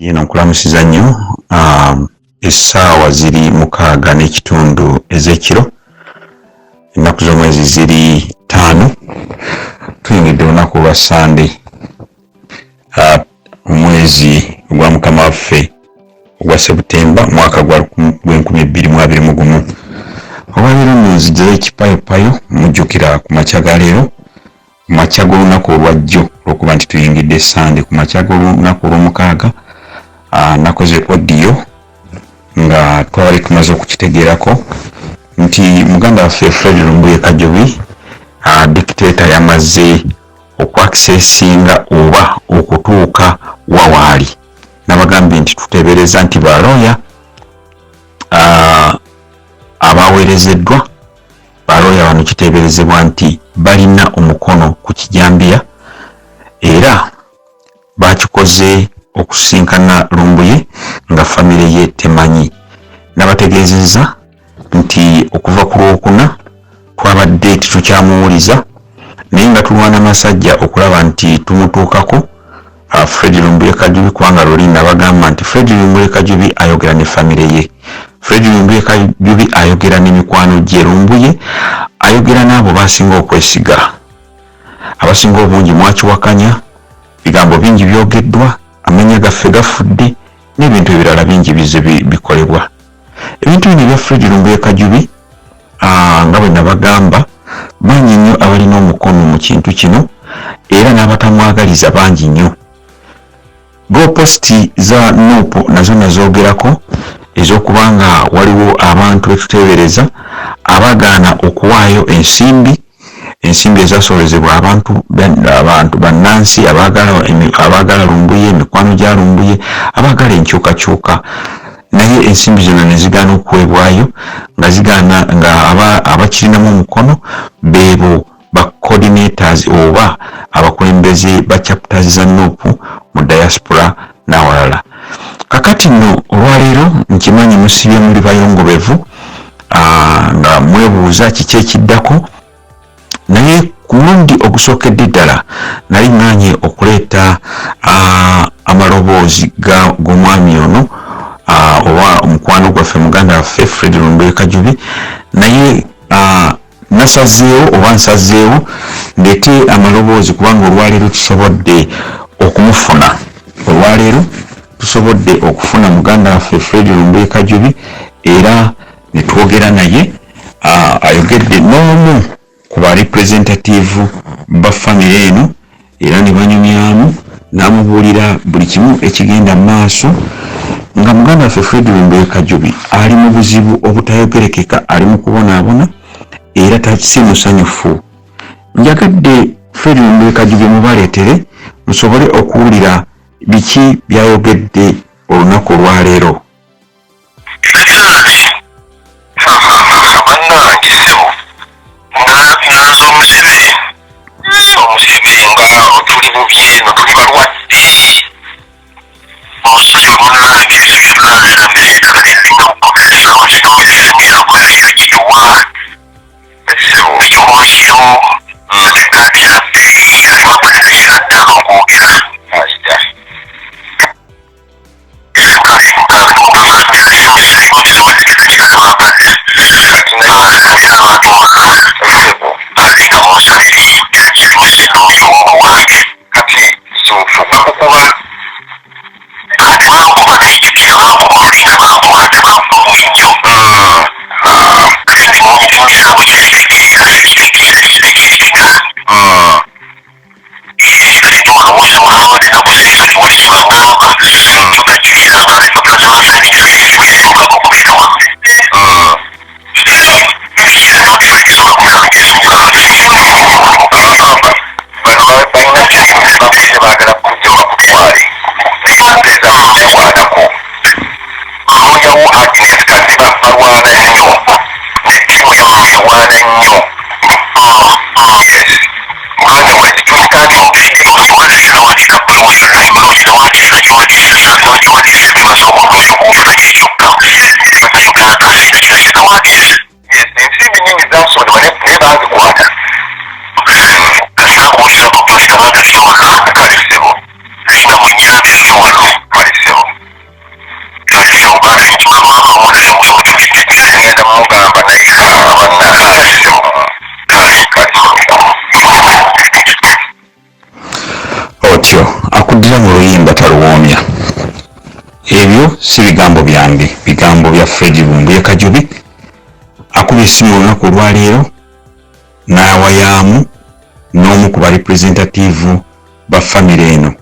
Yeno nkulamusiza nnyo. Essaawa ziri 6 n'ekitundu ez'ekiro, ennaku z'omwezi ziri 5. Tuyingidde olunaku lwa Sande, omwezi ogwa Mukama waffe ogwa Sebutemba mwaka gwa 2021. Olwaleero nzijjayo ekipayopayo mujjukira ku makya ga leero, ku makya g'olunaku olwajjo olwokuba nti tuyingidde Sande. Ku makya g'olunaku olw'omukaaga nakoze audio nga twali tumaze okukitegeerako nti muganda waffe Fred Lumbuye Kajobi dictator yamaze okwakisesinga oba okutuuka wawaali. Nabagambye nti tuteebereza nti balooya abaweerezeddwa, balooya bano kiteeberezebwa nti balina omukono ku kijambiya era bakikoze okusinkana Lumbuye nga famire ye temanyi. Nabategeezezza nti okuva ku Lwokuna twabadde tetukyamuwuliza naye nga tulwana amasajja okulaba nti tumutuukako Fred Lumbuye Kajubi, kubanga luli nabagamba nti Fred Lumbuye Kajubi ayogera ne famire ye. Fred Lumbuye Kajubi ayogera n'emikwano gye. Lumbuye ayogera n'abo basinga okwesiga. Abasinga obungi mwakiwakanya, bigambo bingi byogeddwa, amanya gaffe gafudde n'ebintu ebirala bingi bize bikolebwa. Ebintu bino ebya Fred Lumbuye Kajubi nga bwe nabagamba bangi nnyo abalina omukono mu kintu kino era n'abatamwagaliza bangi nnyo. Goposti za Nuupu nazo nazoogerako ez'okubanga waliwo abantu betuteebereza abagaana okuwaayo ensimbi ezasobozebwa abantu bannansi abaagala Lumbuye, emikwano gya Lumbuye, abaagala enkyukakyuka, naye ensimbi zonna ne zigaana okuweebwayo nga zigaana nga abakirinamu omukono beebo ba coordinators oba abakulembeze ba chapters za Nuupu mu diaspora n'awalala. Kakati nno olwaleero nkimanyi musibye muli bayongobevu nga mwebuuza kiki ekiddako, naye ku mulundi ogusookedde ddala nali ŋŋaanye okuleeta amaloboozi g'omwami ono oba omukwano gwaffe muganda waffe Fred Lumbuye Kajubi, naye nsazeewo ndeete amaloboozi kubanga olwaleero tusobodde okumufuna. Olwaleero tusobodde okufuna muganda waffe Fred Lumbuye Kajubi era ne twogera naye. Ayogedde n'omu ku ba representative ba famire eno era ne banyumyamu n'amubuulira buli kimu ekigenda mu maaso, nga muganda waffe Fred Lumbuye Kajubi ali mu buzibu obutayogerekeka, ali mu kubonaabona era takisi musanyufu. Njagadde Fred Lumbuye Kajubi mubaleetere musobole okuwulira biki byayogedde olunaku olwaleero. Luzira mu luyimba taluwoomya. Ebyo si bigambo byange, bigambo bya Fred Lumbuye Kajubi akubye essimu olunaku olwaleero n'awayaamu n'omu ku barepresentative ba famire eno.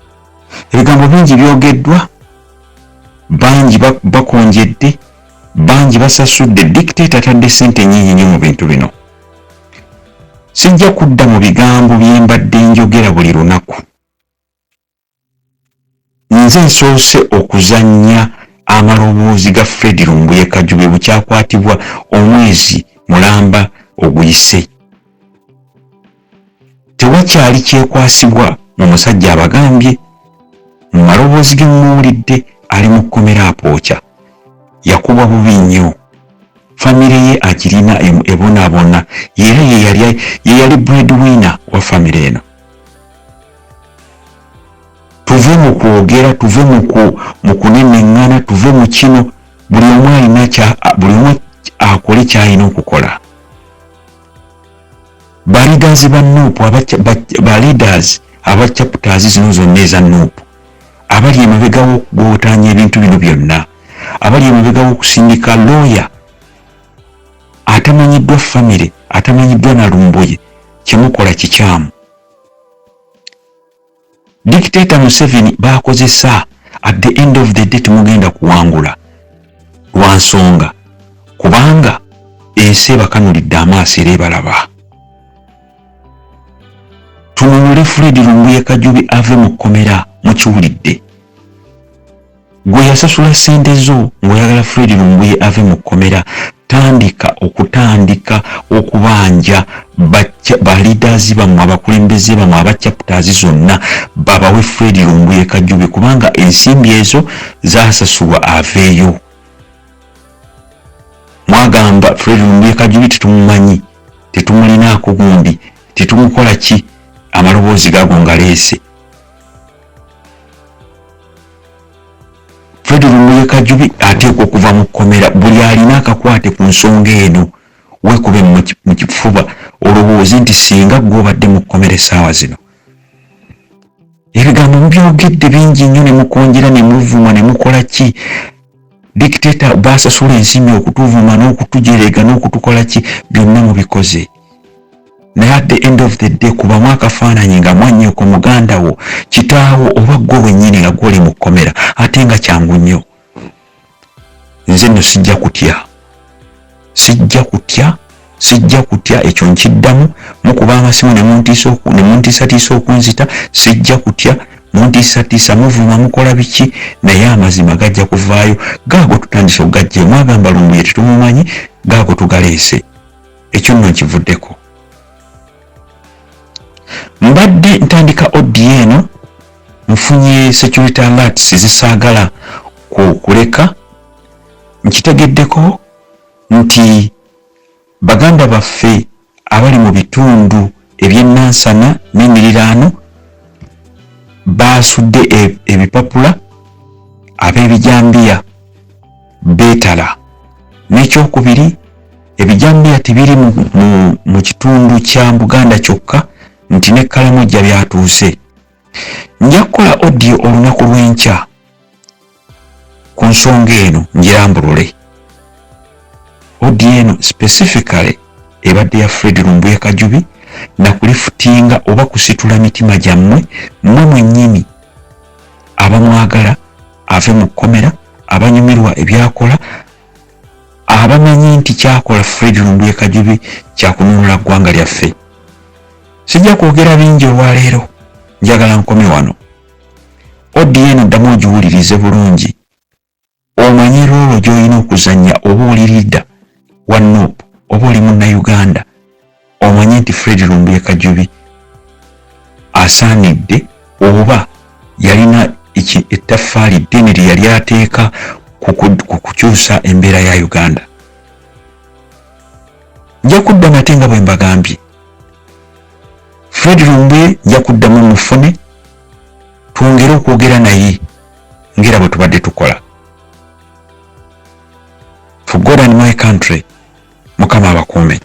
Ebigambo bingi byogeddwa, bangi bakonjedde, bangi basasudde. Dictator atadde ssente nnyingi nnyo mu bintu bino. Sijja kudda mu bigambo bye mbadde njogera buli lunaku. Nze nsoose okuzannya amaloboozi ga Fred Lumbuye Kajubi bukyakwatibwa omwezi mulamba oguyise. Tewakyali kyekwasibwa mu musajja abagambye mu maloboozi ge muwulidde ali mu kkomera apookya. Yakubwa bubi nnyo. Famire ye agirina ebonaabona era ye yali breadwinner wa famire eno. Tuve mu kwogera, tuve mu kunenengana, tuve mu kino. Buli omu akole ky'alina okukola. Baleaders ba NUP, baleaders aba chapters zino zonna eza NUP abali emabega w'okugootaanya ebintu bino byonna, abali emabega w'okusindika lawyer atamanyiddwa famire, atamanyiddwa na Lumbuye, kyemukola kikyamu. Dictator Museveni baakozesa at the end of the day temugenda kuwangula lwa nsonga kubanga ensi ebakanulidde amaaso era ebalaba. Tununule Fred Lumbuye Kajubi ave mu kkomera mukiwulidde. Gwe yasasula ssente zo ng'oyagala Fred Lumbuye ave mu kkomera, tandika okubanja baleaders bammwe, abakulembeze bammwe, aba chapters zonna babawe Fred Lumbuye Kajubi kubanga ensimbi ezo zaasasulwa aveeyo. Mwagamba Fred Lumbuye Kajubi tetumumanyi, tetumulinaako gundi, tetumukola ki, amaloboozi gaago ngaleese. Fred Lumbuye Kajubi ateekwa okuva mu kkomera. Buli alina akakwate ku nsonga eno weekube mu kifuba olowooze nti singa gw'obadde mu kkomera essaawa zino. Ebigambo mubyogedde bingi nnyo ne mukonjera ne muvuma ne mukola ki. Dictator baasasula ensimbi okutuvuma n'okutujerega n'okutukola ki, byonna mubikoze. Naye at the end of the day kubamu akafaananyi nga mwannyoko muganda wo, kitaawo oba gwe wennyini nga gw'oli mu kkomera, ate nga kyangu nnyo. Nze nno sijja kutya, ekyo nkiddamu. Mukuba amasimu ne muntiisatiisa okunzita, sijja kutya, muntiisatiisa, muvuma, mukola biki, naye amazima gajja kuvaayo. Gaago tutandise okugajja. Mwagamba Lumbuye tetumumanyi, gaago tugaleese. Ekyo nno nkivuddeko. Mbadde ntandika oddi eno, nfunye security alerts zisaagala kuleka. Nkitegeddeko nti baganda baffe abali mu bitundu eby'ennansana n'emiriraano baasudde ebipapula, ab'ebijambiya beetala. N'ekyokubiri, ebijambiya tebiri mu kitundu kya Buganda kyokka, nti ne Kalamojja byatuuse. Nja kukola audio olunaku lw'enkya ku nsonga eno ngirambulule. Audio eno specifically ebadde ya Fred Lumbuye Kajubi na kulifutinga oba kusitula mitima gyammwe mmwe mwennyini abamwagala ave mu kkomera, abanyumirwa ebyakola, abamanyi nti kyakola Fred Lumbuye Kajubi kyakununula ggwanga lyaffe. Sijja kwogera bingi olwaleero, njagala nkome wano. Audio eno ddamu ogiwulirize bulungi, omanye roolo gy'olina okuzannya, oba oli leader wa NUP oba oli munnayuganda, omanye nti Fred Lumbuye Kajubi asaanidde oba yalina ettaffaali ddene lye yali ateeka ku kukyusa embeera ya Uganda. Nja kudda nate nga bwe mbagambye, Fred Lumbuye nja kuddamu mufune twongere okwogera naye ngera bwe tubadde tukola. For God and my country, Mukama abakuume.